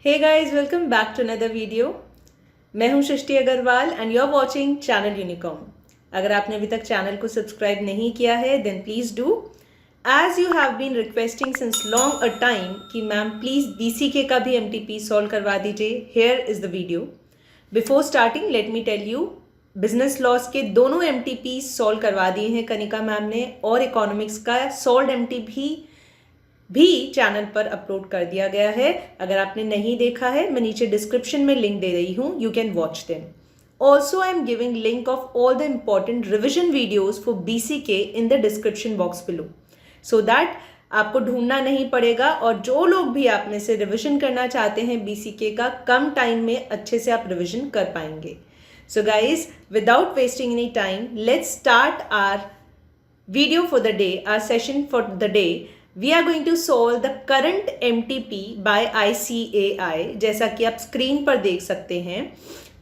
Hey guys, welcome back to another video. मैं हूं Srishti Agarwal and you are watching channel Unicorn. अगर आपने अभी तक चैनल को सब्सक्राइब नहीं किया है then please do. As you have been requesting since long a time कि मैम प्लीज बीसीके का भी एमटीपी सॉल्व करवा दीजिए. Here is the video. Before starting let me tell you, business loss के दोनों एमटीपी सॉल्व करवा दिए हैं कनिका मैम ने, और इकोनॉमिक्स का सॉल्व एमटीपी भी चैनल पर अपलोड कर दिया गया है. अगर आपने नहीं देखा है मैं नीचे डिस्क्रिप्शन में लिंक दे रही हूँ, you can watch them. Also I am giving link of all the important revision videos for BCK in the description box below, so that आपको ढूंढना नहीं पड़ेगा. और जो लोग भी आप में से रिविजन करना चाहते हैं बीसीके का, कम टाइम में अच्छे से आप रिविजन कर पाएंगे. So guys, without wasting any time, let's start our video for the day, our session for the day. We are going to solve the current MTP by ICAI. जैसा कि आप स्क्रीन पर देख सकते हैं,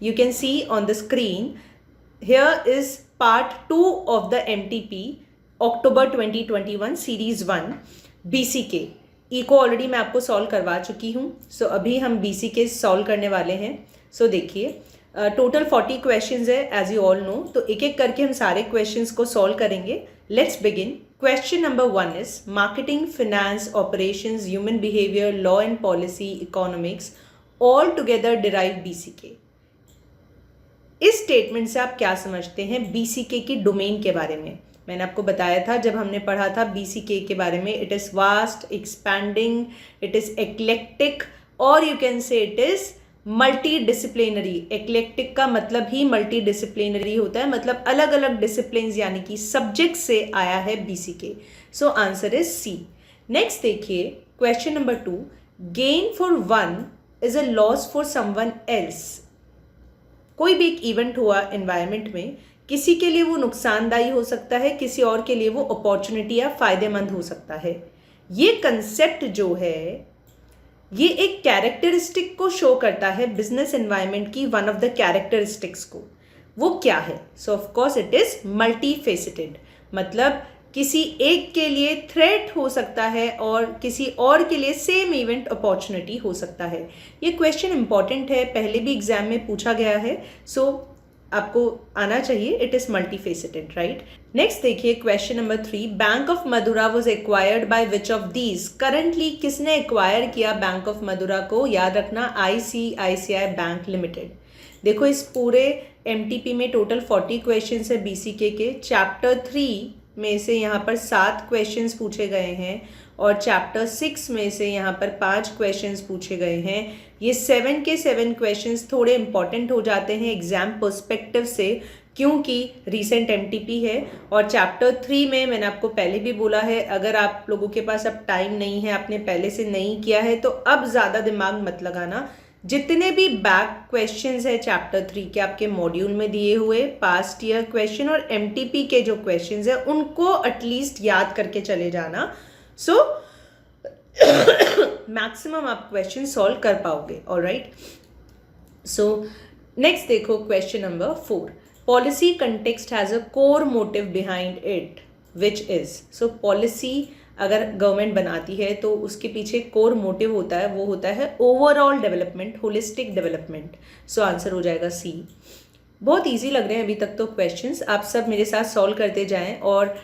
you can see on the screen. Here is part 2 of the MTP October 2021 Series 1 BCK. को already मैं आपको सॉल्व करवा चुकी हूँ. सो अभी हम BCK सॉल्व करने वाले हैं. सो देखिए, टोटल 40 क्वेश्चंस है एज यू ऑल नो. तो एक एक करके हम सारे क्वेश्चंस को सॉल्व करेंगे. Let's begin. Question number 1 is marketing, finance, operations, human behaviour, law and policy, economics all together derive BCK. इस स्टेटमेंट से आप क्या समझते हैं बीसीके की डोमेन के बारे में? मैंने आपको बताया था जब हमने पढ़ा था बीसीके के बारे में, it is vast, expanding, it is eclectic, और you can say it is multi disciplinary. Eclectic का मतलब ही मल्टी डिसिप्लिनरी होता है, मतलब अलग अलग डिसिप्लिन यानी कि सब्जेक्ट से आया है BCK. So answer is C. Next देखिए question number 2. Gain for one is a loss for someone else. कोई भी एक इवेंट हुआ एनवायरमेंट में, किसी के लिए वो नुकसानदायी हो सकता है, किसी और के लिए वो अपॉर्चुनिटी या फायदेमंद हो सकता है. ये कंसेप्ट जो है ये एक कैरेक्टरिस्टिक को शो करता है बिजनेस एनवायरनमेंट की, वन ऑफ द कैरेक्टरिस्टिक्स को. वो क्या है? सो of course it is multi faceted. मतलब किसी एक के लिए थ्रेट हो सकता है और किसी और के लिए सेम इवेंट अपॉर्चुनिटी हो सकता है. ये क्वेश्चन इंपॉर्टेंट है, पहले भी एग्जाम में पूछा गया है, सो आपको आना चाहिए. It is multi faceted, right. Next देखिए question number 3. Bank of Madura was acquired by which of these. Currently किसने एक्वायर किया बैंक ऑफ मदुरा को? याद रखना ICICI बैंक लिमिटेड. देखो इस पूरे एमटीपी में टोटल 40 क्वेश्चन है बीसीके के. चैप्टर 3 में से यहाँ पर 7 क्वेश्चंस पूछे गए हैं और चैप्टर 6 में से यहाँ पर 5 क्वेश्चंस पूछे गए हैं. ये 7 के 7 क्वेश्चंस थोड़े इंपॉर्टेंट हो जाते हैं एग्जाम पर्सपेक्टिव से, क्योंकि रीसेंट एमटीपी है. और चैप्टर 3 में मैंने आपको पहले भी बोला है, अगर आप लोगों के पास अब टाइम नहीं है, आपने पहले से नहीं किया है, तो अब ज़्यादा दिमाग मत लगाना. जितने भी बैक क्वेश्चंस है चैप्टर 3 के आपके मॉड्यूल में दिए हुए, पास्ट ईयर क्वेश्चन और एमटीपी के जो क्वेश्चंस है उनको एटलीस्ट याद करके चले जाना. सो मैक्सिमम आप क्वेश्चन सॉल्व कर पाओगे. ऑलराइट. सो नेक्स्ट देखो question number 4. Policy context has a core motive behind it which is. So policy अगर गवर्नमेंट बनाती है तो उसके पीछे कोर मोटिव होता है, वो होता है overall development, holistic development. So answer हो जाएगा सी. बहुत इजी लग रहे हैं अभी तक तो क्वेश्चंस. आप सब मेरे साथ सॉल्व करते जाएं, और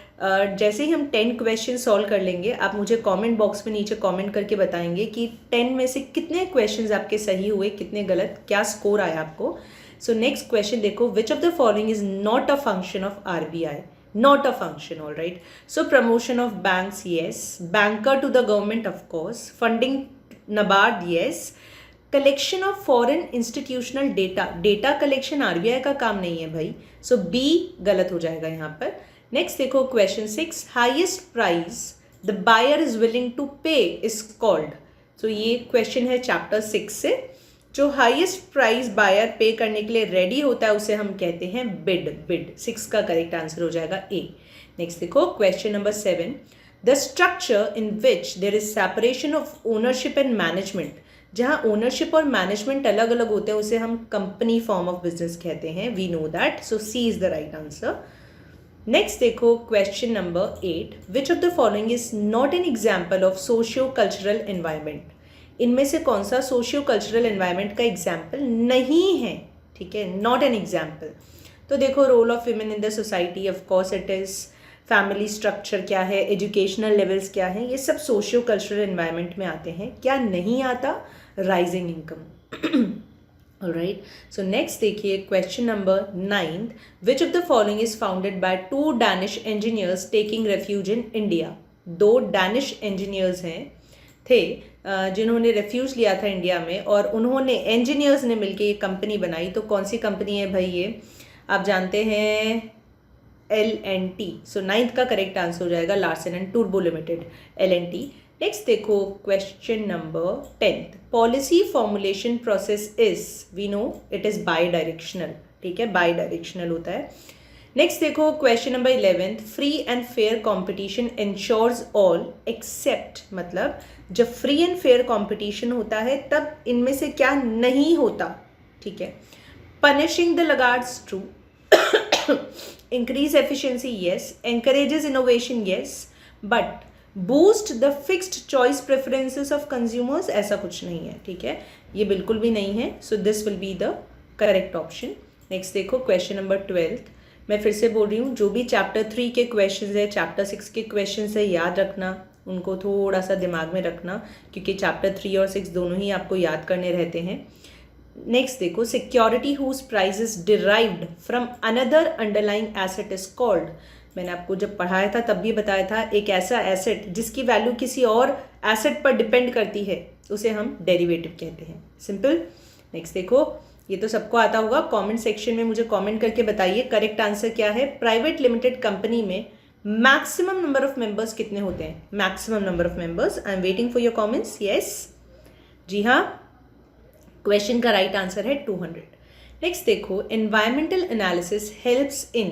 जैसे ही हम 10 क्वेश्चन सॉल्व कर लेंगे आप मुझे कमेंट बॉक्स में नीचे कमेंट करके बताएंगे कि 10 में से कितने क्वेश्चंस आपके सही हुए, कितने गलत, क्या स्कोर आया आपको. सो नेक्स्ट क्वेश्चन देखो. विच of the following is not a function of RBI. Not a function, all right. So promotion of banks, yes. Banker to the government, of course. Funding NABARD, yes. Collection of foreign institutional data. Data collection RBI का काम नहीं है भाई. So B गलत हो जाएगा यहाँ पर. Next देखो question 6. Highest price the buyer is willing to pay is called. So ये question है chapter 6 से. जो हाईएस्ट प्राइस बायर पे करने के लिए रेडी होता है उसे हम कहते हैं बिड. बिड 6 का करेक्ट आंसर हो जाएगा ए. नेक्स्ट देखो question number 7. The structure in which there is separation of ownership and management. जहाँ ओनरशिप और मैनेजमेंट अलग अलग होते हैं उसे हम कंपनी फॉर्म ऑफ बिजनेस कहते हैं. We know that. So C is the right answer. Next देखो question number 8. Which of the following is not an example of socio cultural environment. इनमें से कौन सा सोशियो कल्चरल एनवायरनमेंट का example नहीं है, ठीक है, नॉट एन एग्जाम्पल। तो देखो, role of women in the society, of course it is, family structure क्या है, एजुकेशनल लेवल्स क्या हैं, ये सब सोशियो कल्चरल एनवायरनमेंट में आते हैं। क्या नहीं आता? Rising income. Alright, so next देखिए question number 9, which of the following is founded by 2 Danish engineers taking refuge in India. 2 Danish engineers थे जिन्होंने रेफ्यूज लिया था इंडिया में, और उन्होंने इंजीनियर्स ने मिलकर ये कंपनी बनाई। तो कौन सी कंपनी है भाई ये? आप जानते हैं L&T। सो 9th का करेक्ट आंसर हो जाएगा Larsen and Toubro limited, L&T। Next देखो question number 10, policy formulation process is, we know it is bi directional, ठीक है, बाई डायरेक्शनल होता है। नेक्स्ट देखो question number 11, free and fair competition insures all except, मतलब जब फ्री एंड फेयर कॉम्पिटिशन होता है तब इनमें से क्या नहीं होता, ठीक है। Punishing the laggards, true. Increase efficiency, yes. Encourages innovation, yes. But boost the fixed choice preferences of consumers, ऐसा कुछ नहीं है, ठीक है, ये बिल्कुल भी नहीं है। So this will be the correct option. Next देखो क्वेश्चन नंबर 12, मैं फिर से बोल रही हूँ, जो भी चैप्टर 3 के क्वेश्चंस है, चैप्टर 6 के क्वेश्चंस है, याद रखना, उनको थोड़ा सा दिमाग में रखना, क्योंकि चैप्टर 3 और 6 दोनों ही आपको याद करने रहते हैं। नेक्स्ट देखो, security whose price is derived from another underlying asset is called. मैंने आपको जब पढ़ाया था तब भी बताया था, एक ऐसा एसेट जिसकी वैल्यू किसी और एसेट पर डिपेंड करती है उसे हम डेरिवेटिव कहते हैं, सिंपल। नेक्स्ट देखो, ये तो सबको आता होगा, कमेंट सेक्शन में मुझे कमेंट करके बताइए करेक्ट आंसर क्या है। प्राइवेट लिमिटेड कंपनी में मैक्सिमम नंबर ऑफ मेंबर्स कितने होते हैं? Maximum number of members. I am waiting for your comments. Yes, जी हाँ, क्वेश्चन का राइट आंसर है 200। नेक्स्ट देखो, एनवायरमेंटल एनालिसिस हेल्प्स इन,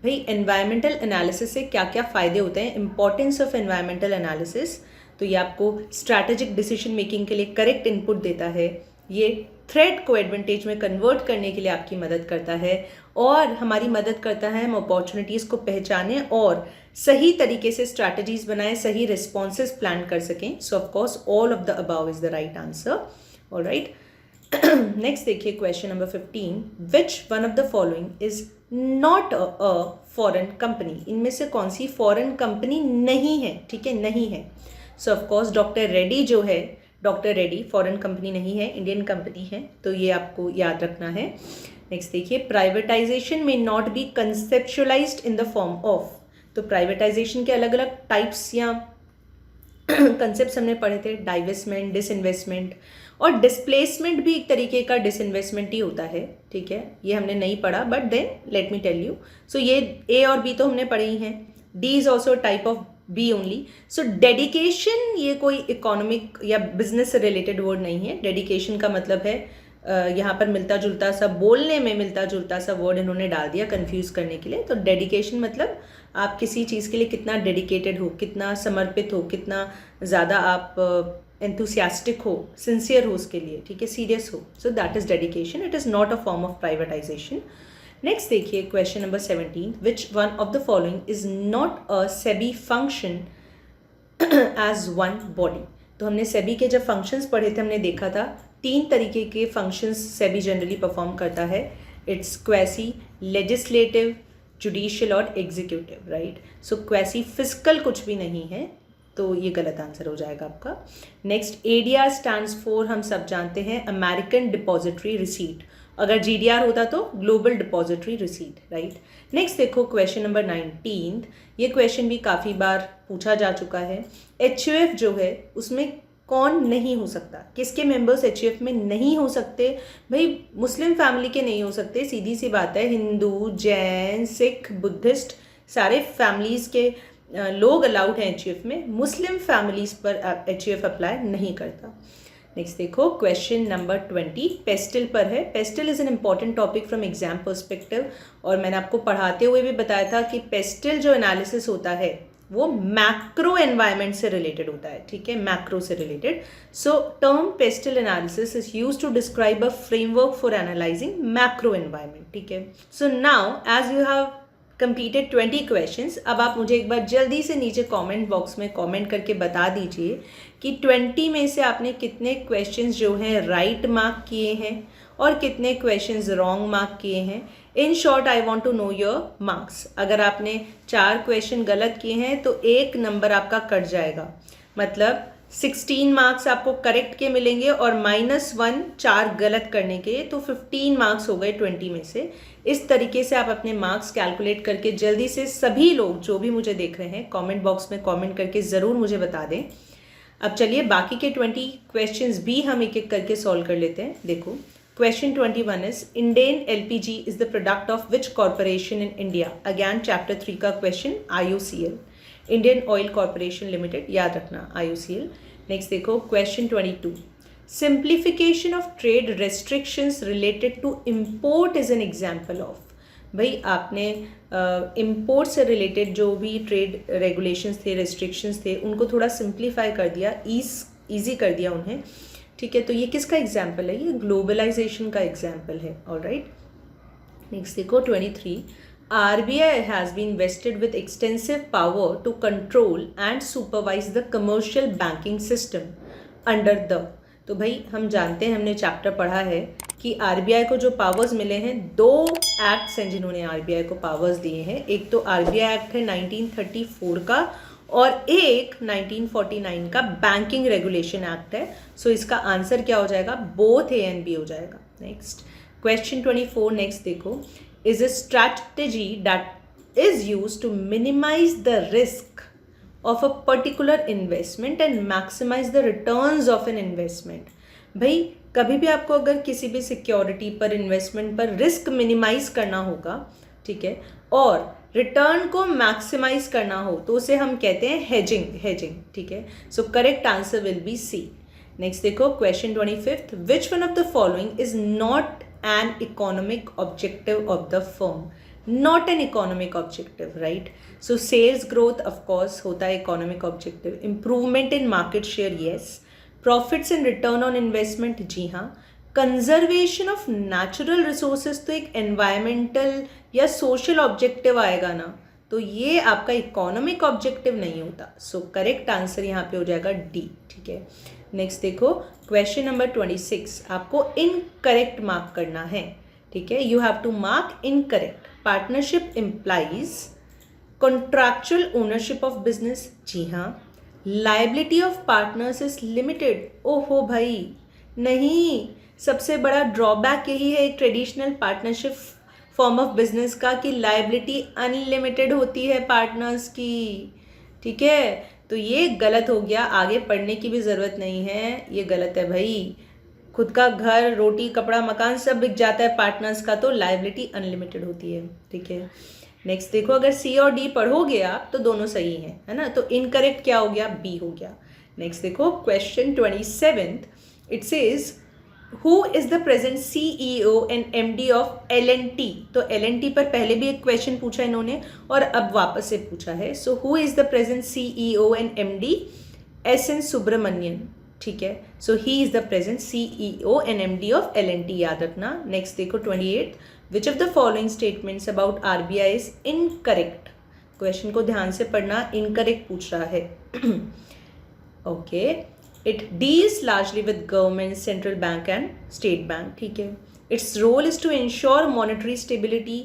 भाई एनवायरमेंटल एनालिसिस से क्या क्या फ़ायदे होते हैं, इंपॉर्टेंस ऑफ एनवायरमेंटल एनालिसिस। तो ये आपको स्ट्रैटेजिक डिसीजन मेकिंग के लिए करेक्ट इनपुट देता है, ये थ्रेट को एडवांटेज में कन्वर्ट करने के लिए आपकी मदद करता है, और हमारी मदद करता है हम अपॉर्चुनिटीज़ को पहचानें और सही तरीके से स्ट्रैटेजीज बनाएं, सही रिस्पॉन्सेज प्लान कर सकें। So of course all of the above is the right answer. Alright, next देखिए question number 15, which one of the following is not a foreign company. इनमें से कौन सी फॉरेन कंपनी नहीं है, ठीक है, नहीं है। सो ऑफ कोर्स डॉक्टर रेड्डी जो है, डॉक्टर रेड्डी फॉरेन कंपनी नहीं है, इंडियन कंपनी है, तो ये आपको याद रखना है। नेक्स्ट देखिए, प्राइवेटाइजेशन में not be कंसेप्चुअलाइज्ड in the form of. तो प्राइवेटाइजेशन के अलग अलग टाइप्स या कंसेप्ट हमने पढ़े थे, डाइवेस्टमेंट, डिसइन्वेस्टमेंट, और डिस्प्लेसमेंट भी एक तरीके का डिसइन्वेस्टमेंट ही होता है, ठीक है, ये हमने नहीं पढ़ा, but then let me tell you. So ये ए और बी तो हमने पढ़े ही हैं, D is also type of B only. So dedication ये कोई इकोनॉमिक या बिजनेस से रिलेटेड वर्ड नहीं है। डेडिकेशन का मतलब है यहाँ पर मिलता जुलता सा, बोलने में मिलता जुलता सा वर्ड इन्होंने डाल दिया कंफ्यूज करने के लिए। तो डेडिकेशन मतलब आप किसी चीज़ के लिए कितना डेडिकेटेड हो, कितना समर्पित हो, कितना ज़्यादा आप एंथुसियास्टिक हो, सिंसियर हो उसके लिए, ठीक है, सीरियस हो। So that is dedication, it is not a form of privatisation. Next देखिए question number 17, which one of the following is not a SEBI function as one body. तो हमने सेबी के जब फंक्शंस पढ़े थे हमने देखा था 3 तरीके के फंक्शंस सेबी जनरली परफॉर्म करता है। इट्स क्वेसी, लेजिस्लेटिव, जुडिशियल और एग्जीक्यूटिव, राइट। सो क्वेसी फिजिकल कुछ भी नहीं है, तो ये गलत आंसर हो जाएगा आपका। नेक्स्ट, एडीआर स्टैंड्स फॉर, हम सब जानते हैं, अमेरिकन डिपॉजिटरी रिसीट। अगर जीडीआर होता तो global depository receipt, right. Next देखो क्वेश्चन नंबर 19, ये क्वेश्चन भी काफ़ी बार पूछा जा चुका है। एचयूएफ जो है उसमें कौन नहीं हो सकता, किसके मेंबर्स एचयूएफ में नहीं हो सकते? भाई मुस्लिम फैमिली के नहीं हो सकते, सीधी सी बात है। हिंदू, जैन, सिख, बुद्धिस्ट सारे फैमिलीज़ के लोग अलाउड हैं एचयूएफ में, मुस्लिम फैमिलीज़ पर एचयूएफ अप्लाई नहीं करता। नेक्स्ट देखो क्वेश्चन नंबर 20 पेस्टिल पर है। PESTEL is an important topic from exam perspective, और मैंने आपको पढ़ाते हुए भी बताया था कि पेस्टिल जो एनालिसिस होता है वो मैक्रो एनवायरनमेंट से रिलेटेड होता है, ठीक है, मैक्रो से related. So term PESTEL analysis is used to describe a framework for analysing macro environment, ठीक है। So now as you have completed 20 questions. अब आप मुझे एक बार जल्दी से नीचे कमेंट बॉक्स में कमेंट करके बता दीजिए कि 20 में से आपने कितने क्वेश्चंस जो हैं राइट मार्क किए हैं और कितने क्वेश्चंस रॉन्ग मार्क किए हैं. In short I want to know your marks. अगर आपने 4 क्वेश्चन गलत किए हैं तो 1 नंबर आपका कट जाएगा, मतलब 16 मार्क्स आपको करेक्ट के मिलेंगे और -1 4 गलत करने के, तो 15 मार्क्स हो गए 20 में से. इस तरीके से आप अपने मार्क्स कैलकुलेट करके जल्दी से सभी लोग जो भी मुझे देख रहे हैं कमेंट बॉक्स में कमेंट करके ज़रूर मुझे बता दें. अब चलिए बाकी के 20 क्वेश्चंस भी हम एक एक करके सॉल्व कर लेते हैं. देखो, question 21 is Indian LPG is the product of which corporation in India. Again chapter 3 का question, IOCL, Indian oil corporation limited, याद रखना IOCL. नेक्स्ट देखो question 22, simplification of trade restrictions related to import is an example of. भाई आपने import से related जो भी trade regulations थे, रेस्ट्रिक्शंस थे, उनको थोड़ा सिंप्लीफाई कर दिया, ईजी कर दिया उन्हें. ठीक है, तो ये किसका एग्जाम्पल है? ये ग्लोबलाइजेशन का एग्जाम्पल है. ऑलराइट, नेक्स्ट देखो 23, RBI has been vested with extensive power to control and supervise the commercial banking system under the. तो भाई हम जानते हैं, हमने चैप्टर पढ़ा है कि RBI को जो पावर्स मिले हैं, 2 एक्ट्स हैं जिन्होंने RBI को पावर्स दिए हैं. एक तो RBI एक्ट है 1934 का और एक 1949 का बैंकिंग रेगुलेशन एक्ट है. सो इसका आंसर क्या हो जाएगा? बोथ A and B हो जाएगा. नेक्स्ट क्वेश्चन 24, नेक्स्ट देखो, is a strategy that is used to minimize the risk of a particular investment and maximize the returns of an investment. भाई कभी भी आपको अगर किसी भी सिक्योरिटी पर, इन्वेस्टमेंट पर रिस्क मिनिमाइज करना होगा, ठीक है, और रिटर्न को मैक्सिमाइज करना हो तो उसे हम कहते हैं हेजिंग. ठीक है, so correct answer will be C. Next देखो question 25, which one of the following is not an economic objective of the firm. Not an economic objective, right? So sales growth of course होता है economic objective. Improvement in market share, yes. Profits and return on investment, जी हाँ. Conservation of natural resources तो एक environmental या social objective आएगा ना, तो ये आपका इकोनॉमिक ऑब्जेक्टिव नहीं होता. सो करेक्ट आंसर यहाँ पे हो जाएगा D. ठीक है, नेक्स्ट देखो क्वेश्चन नंबर 26, आपको इनकरेक्ट मार्क करना है. ठीक है, you have to mark incorrect. Partnership implies contractual ownership of business, जी हाँ. Liability of partners is limited, ओहो भाई नहीं. सबसे बड़ा ड्रॉबैक यही है एक traditional partnership form of business का कि लाइबिलिटी अनलिमिटेड होती है पार्टनर्स की. ठीक है, तो ये गलत हो गया, आगे पढ़ने की भी ज़रूरत नहीं है, ये गलत है भाई. खुद का घर, रोटी, कपड़ा, मकान सब बिक जाता है पार्टनर्स का, तो लाइबिलिटी अनलिमिटेड होती है. ठीक है, नेक्स्ट देखो, अगर C और D पढ़ोगे आप तो दोनों सही हैं, है ना, तो इनकरेक्ट क्या हो गया? B हो गया. नेक्स्ट देखो question 27, it says who is the present CEO and MD of L&T. तो L&T पर पहले भी एक क्वेश्चन पूछा इन्होंने और अब वापस से पूछा है. So who is the present CEO and MD? S.N. Subrahmanyan. ठीक है, so he is the present CEO and MD of L&T, याद रखना. नेक्स्ट देखो 28, which of the following statements about RBI is incorrect. Question को ध्यान से पढ़ना, इनकरेक्ट पूछ रहा है. Okay, it deals largely with government, central bank and state bank. ठीक है, its role is to ensure monetary stability.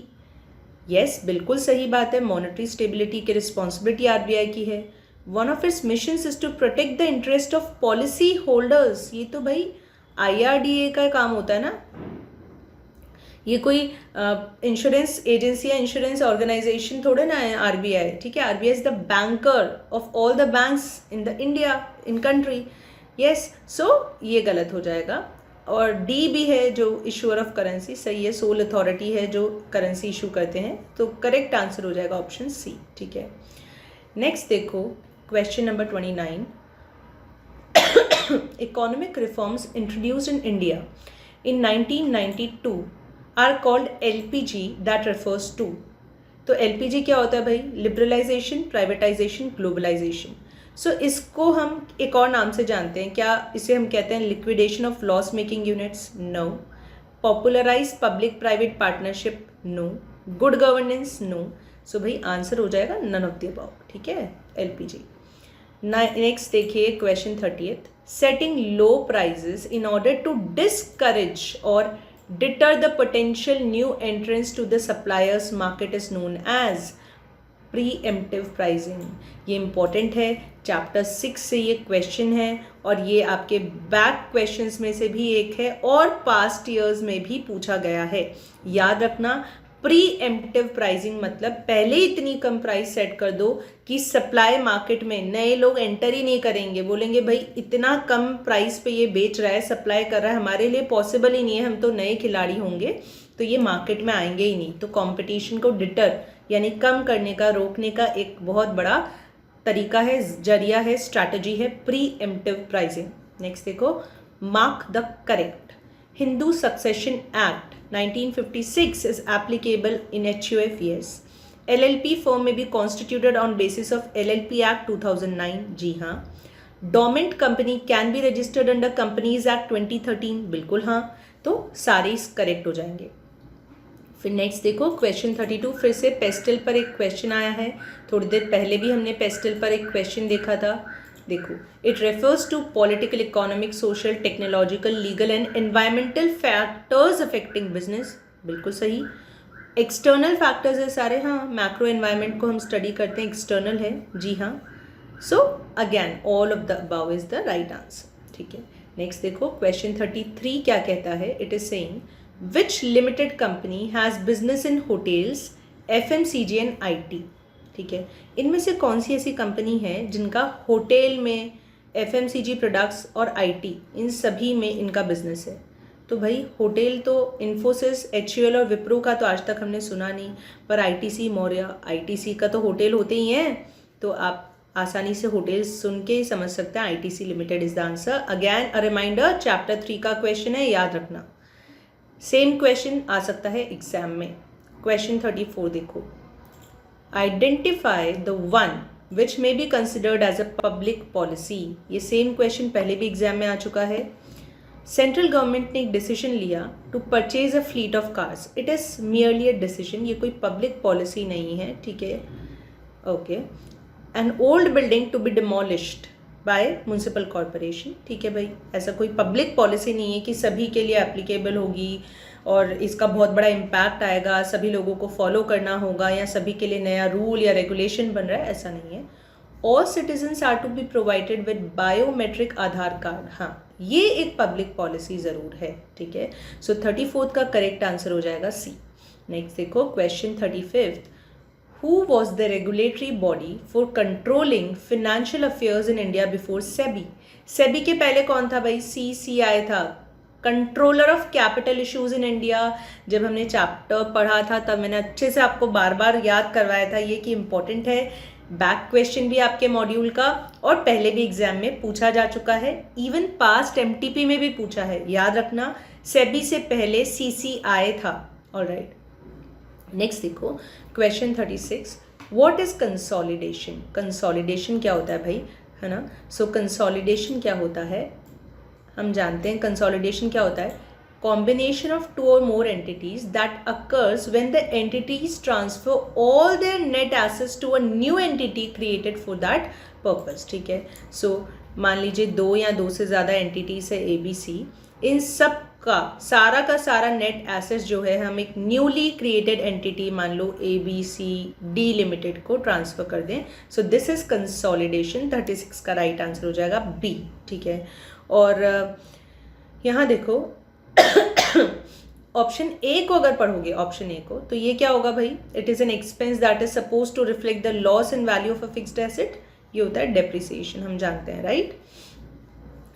yes, बिल्कुल सही बात है, monetary stability की responsibility RBI की है. one of its missions is to protect the interest of policy holders. ये तो भाई IRDA का काम होता है ना, ये कोई इंश्योरेंस एजेंसी या इंश्योरेंस ऑर्गेनाइजेशन थोड़े ना है RBI. ठीक है, RBI is the banker of all the banks in the India, in country. Yes, so ये गलत हो जाएगा. और D भी है जो इशूअर ऑफ करेंसी, सही है, सोल अथॉरिटी है जो करेंसी इशू करते हैं, तो करेक्ट आंसर हो जाएगा ऑप्शन C. ठीक है, नेक्स्ट देखो question number 29, economic reforms introduced in India in 1992 are called LPG that refers to. तो LPG क्या होता है भाई? Liberalisation, privatisation, globalisation. सो इसको हम एक और नाम से जानते हैं, क्या इसे हम कहते हैं? Liquidation of loss making units, no. Popularise public private partnership, no. Good governance, no. So भाई आंसर हो जाएगा नन ऑफ द अबव, ठीक है, LPG। नेक्स्ट देखिए question 30th, setting low prices in order to discourage or deter the potential new entrance to the suppliers market is known as preemptive pricing. ये important है, chapter 6 से ये question है और ये आपके बैक क्वेश्चंस में से भी एक है और पास्ट ईयर्स में भी पूछा गया है। याद रखना, प्रीएम्प्टिव प्राइसिंग मतलब पहले इतनी कम प्राइस सेट कर दो कि सप्लाई मार्केट में नए लोग एंटर ही नहीं करेंगे, बोलेंगे भाई इतना कम प्राइस पे ये बेच रहा है, सप्लाई कर रहा है, हमारे लिए पॉसिबल ही नहीं है, हम तो नए खिलाड़ी होंगे तो ये मार्केट में आएंगे ही नहीं। तो कंपटीशन को डिटर यानी कम करने का, रोकने का एक बहुत बड़ा तरीका है, जरिया है, स्ट्रैटेजी है प्रीएम्प्टिव प्राइसिंग। नेक्स्ट देखो, mark the correct. Hindu succession act 1956 is applicable in HUF. LLP firm may be constituted on basis of LLP Act 2009. जी हाँ। Dormant company can be registered under Companies Act 2013. बिल्कुल हाँ। तो सारे correct हो जाएंगे। फिर next देखो क्वेश्चन 32, फिर से पेस्टल पर एक क्वेश्चन आया है। थोड़ी देर पहले भी हमने पेस्टल पर एक क्वेश्चन देखा था। देखो, it refers to political, economic, social, technological, legal and environmental factors affecting business. बिल्कुल सही। एक्सटर्नल फैक्टर्स है सारे, हाँ, मैक्रो एनवायरमेंट को हम स्टडी करते हैं, एक्सटर्नल है, जी हाँ। So again all of the above is the right answer, ठीक है। नेक्स्ट देखो क्वेश्चन 33 क्या कहता है। It is saying which limited company has business in hotels, FMCG and IT। ठीक है, इनमें से कौन सी ऐसी कंपनी है जिनका होटल में, FMCG प्रोडक्ट्स और IT इन सभी में इनका बिजनेस है। तो भाई होटल तो इन्फोसिस, HUL और विप्रो का तो आज तक हमने सुना नहीं, पर ITC मौर्य, ITC का तो होटल होते ही हैं, तो आप आसानी से होटल सुन के ही समझ सकते हैं ITC limited is the answer. Again a reminder, chapter 3 का क्वेश्चन है, याद रखना। सेम क्वेश्चन आ सकता है एग्जाम में। क्वेश्चन 34 देखो, identify the one which may be considered as a public policy. ये सेम क्वेश्चन पहले भी एग्जाम में आ चुका है। सेंट्रल गवर्नमेंट ने एक डिसीजन लिया to purchase a fleet of cars. It is merely a decision, ये कोई पब्लिक पॉलिसी नहीं है, ठीक है, okay. An old building to be demolished by municipal corporation, ठीक है भाई, ऐसा कोई पब्लिक पॉलिसी नहीं है कि सभी के लिए एप्लीकेबल होगी और इसका बहुत बड़ा इम्पैक्ट आएगा, सभी लोगों को फॉलो करना होगा या सभी के लिए नया रूल या रेगुलेशन बन रहा है, ऐसा नहीं है। All citizens are to be provided with biometric Aadhaar card. हाँ, ये एक पब्लिक पॉलिसी ज़रूर है, ठीक है। सो 34th का करेक्ट आंसर हो जाएगा C। नेक्स्ट देखो question 35, Who was the regulatory body for controlling financial affairs in India before SEBI? SEBI के पहले कौन था भाई? CCI था, controller of capital issues in India. जब हमने चैप्टर पढ़ा था तब मैंने अच्छे से आपको बार बार याद करवाया था ये कि इम्पोर्टेंट है। बैक क्वेश्चन भी आपके मॉड्यूल का और पहले भी एग्जाम में पूछा जा चुका है, इवन पास्ट MTP में भी पूछा है, याद रखना। SEBI से पहले CCI था, ऑलराइट। नेक्स्ट देखो question 36, what is consolidation? Consolidation क्या होता है भाई, है ना। सो कंसोलिडेशन क्या होता है, हम जानते हैं कंसोलिडेशन क्या होता है। Combination of 2 or more entities that occurs when the entities transfer all their net assets to a new entity created for that purpose, ठीक है। सो मान लीजिए 2 या 2 से ज़्यादा एंटिटीज है ABC, इन सब का सारा नेट एसेट्स जो है हम एक न्यूली क्रिएटेड एंटिटी मान लो ABCD लिमिटेड को ट्रांसफर कर दें। So this is consolidation. 36 का राइट आंसर हो जाएगा B, ठीक है। और यहाँ देखो ऑप्शन A को अगर पढ़ोगे, ऑप्शन A को, तो ये क्या होगा भाई, it is an expense that is suppose to reflect the loss in value of a fixed asset. ये होता है डेप्रिसिएशन, हम जानते हैं, राइट,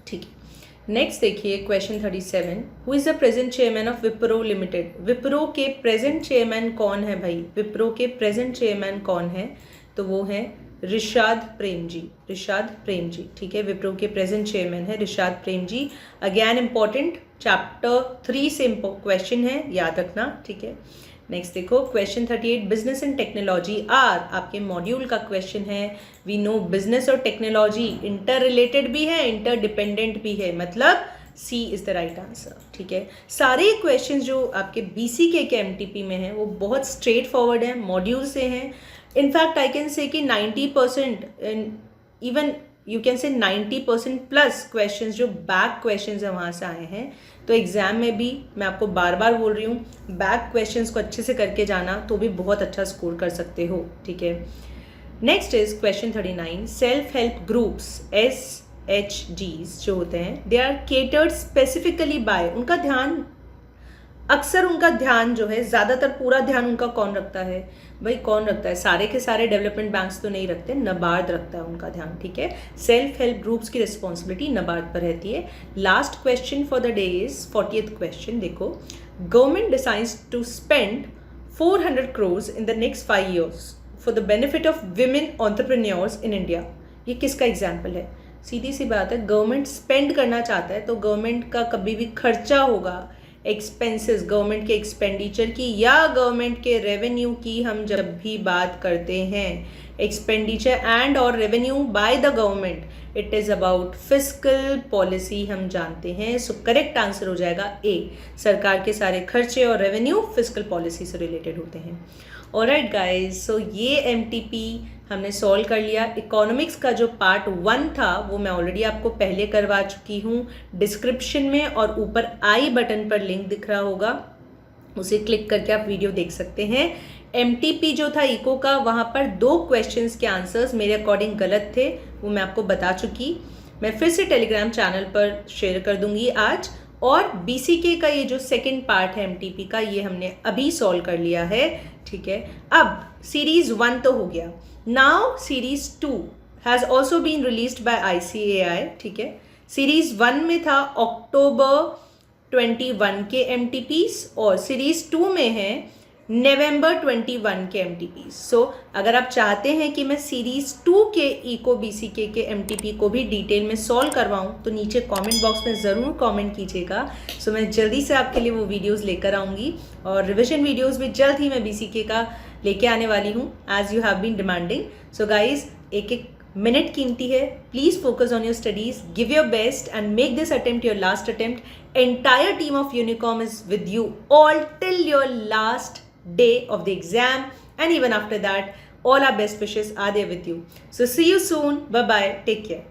ठीक है। नेक्स्ट देखिए question 37, who is the present chairman of Wipro limited? Wipro के प्रेजेंट चेयरमैन कौन है भाई? विप्रो के प्रेजेंट चेयरमैन कौन है? तो वो है रिशाद प्रेम जी, रिशाद प्रेम जी, ठीक है। विप्रो के प्रेजेंट चेयरमैन है Rishad Prem ji. Again important, chapter 3 से क्वेश्चन है, याद रखना, ठीक है। नेक्स्ट देखो question 38, business and technology are, आपके मॉड्यूल का क्वेश्चन है। वी नो बिजनेस और टेक्नोलॉजी इंटर रिलेटेड भी है, इंटर डिपेंडेंट भी है, मतलब C is the right answer. ठीक है, सारे क्वेश्चन जो आपके BCK के MTP में हैं वो बहुत स्ट्रेट फॉरवर्ड हैं, मॉड्यूल से हैं। इनफैक्ट आई कैन से कि 90% इवन यू कैन से 90% प्लस क्वेश्चंस जो बैक क्वेश्चंस हैं वहाँ से आए हैं। तो एग्ज़ाम में भी मैं आपको बार बार बोल रही हूँ, बैक क्वेश्चंस को अच्छे से करके जाना तो भी बहुत अच्छा स्कोर कर सकते हो। ठीक है, next is question 39। Self help groups SHGs जो होते हैं, they are catered specifically by, उनका ध्यान अक्सर उनका ध्यान जो है, ज़्यादातर पूरा ध्यान उनका कौन रखता है? भाई कौन रखता है? सारे के सारे डेवलपमेंट बैंक्स तो नहीं रखते, नबार्ड रखता है उनका ध्यान। ठीक है, सेल्फ हेल्प ग्रुप्स की रिस्पॉन्सिबिलिटी नबार्ड पर रहती है। Last question for the day is 40th question. देखो, government decides to spend 400 crores in the next 5 years for the benefit of women entrepreneurs in India. ये किसका एग्जाम्पल है? सीधी सी बात है, गवर्नमेंट स्पेंड करना चाहता है तो गवर्नमेंट का कभी भी खर्चा होगा, एक्सपेंसेस, गवर्नमेंट के एक्सपेंडिचर की या गवर्नमेंट के रेवेन्यू की हम जब भी बात करते हैं, एक्सपेंडिचर एंड और revenue by the government, it is about fiscal policy हम जानते हैं। सो करेक्ट आंसर हो जाएगा ए, सरकार के सारे खर्चे और रेवेन्यू फिस्कल पॉलिसी से रिलेटेड होते हैं। ऑलराइट गाइज, सो ये MTP हमने सॉल्व कर लिया। इकोनॉमिक्स का जो पार्ट 1 था वो मैं ऑलरेडी आपको पहले करवा चुकी हूँ डिस्क्रिप्शन में, और ऊपर आई बटन पर लिंक दिख रहा होगा, उसे क्लिक करके आप वीडियो देख सकते हैं। MTP जो था इको का, वहाँ पर 2 क्वेश्चंस के आंसर्स मेरे अकॉर्डिंग गलत थे, वो मैं आपको बता चुकी। मैं फिर से टेलीग्राम चैनल पर शेयर कर दूंगी आज। और BCK का ये जो सेकंड पार्ट है MTP का, ये हमने अभी सॉल्व कर लिया है। ठीक है, अब सीरीज 1 तो हो गया। Now series 2 has also been released by ICAI। ठीक है, सीरीज 1 में था अक्टूबर 21 के MTPs और सीरीज 2 में है नवंबर 21 के MTPs। सो अगर आप चाहते हैं कि मैं सीरीज 2 के इको BCK के MTP को भी डिटेल में सॉल्व करवाऊं तो नीचे कमेंट बॉक्स में ज़रूर कमेंट कीजिएगा। सो मैं जल्दी से आपके लिए वो वीडियोस लेकर आऊँगी, और रिविजन वीडियोस भी जल्द ही मैं BCK का लेके आने वाली हूँ, as you have been demanding. So guys, एक मिनट कीमती है, please focus on your studies, give your best and make this attempt your last attempt. Entire team of Unicom is with you all till your last day of the exam, and even after that all our best wishes are there with you. So see you soon, bye bye, take care.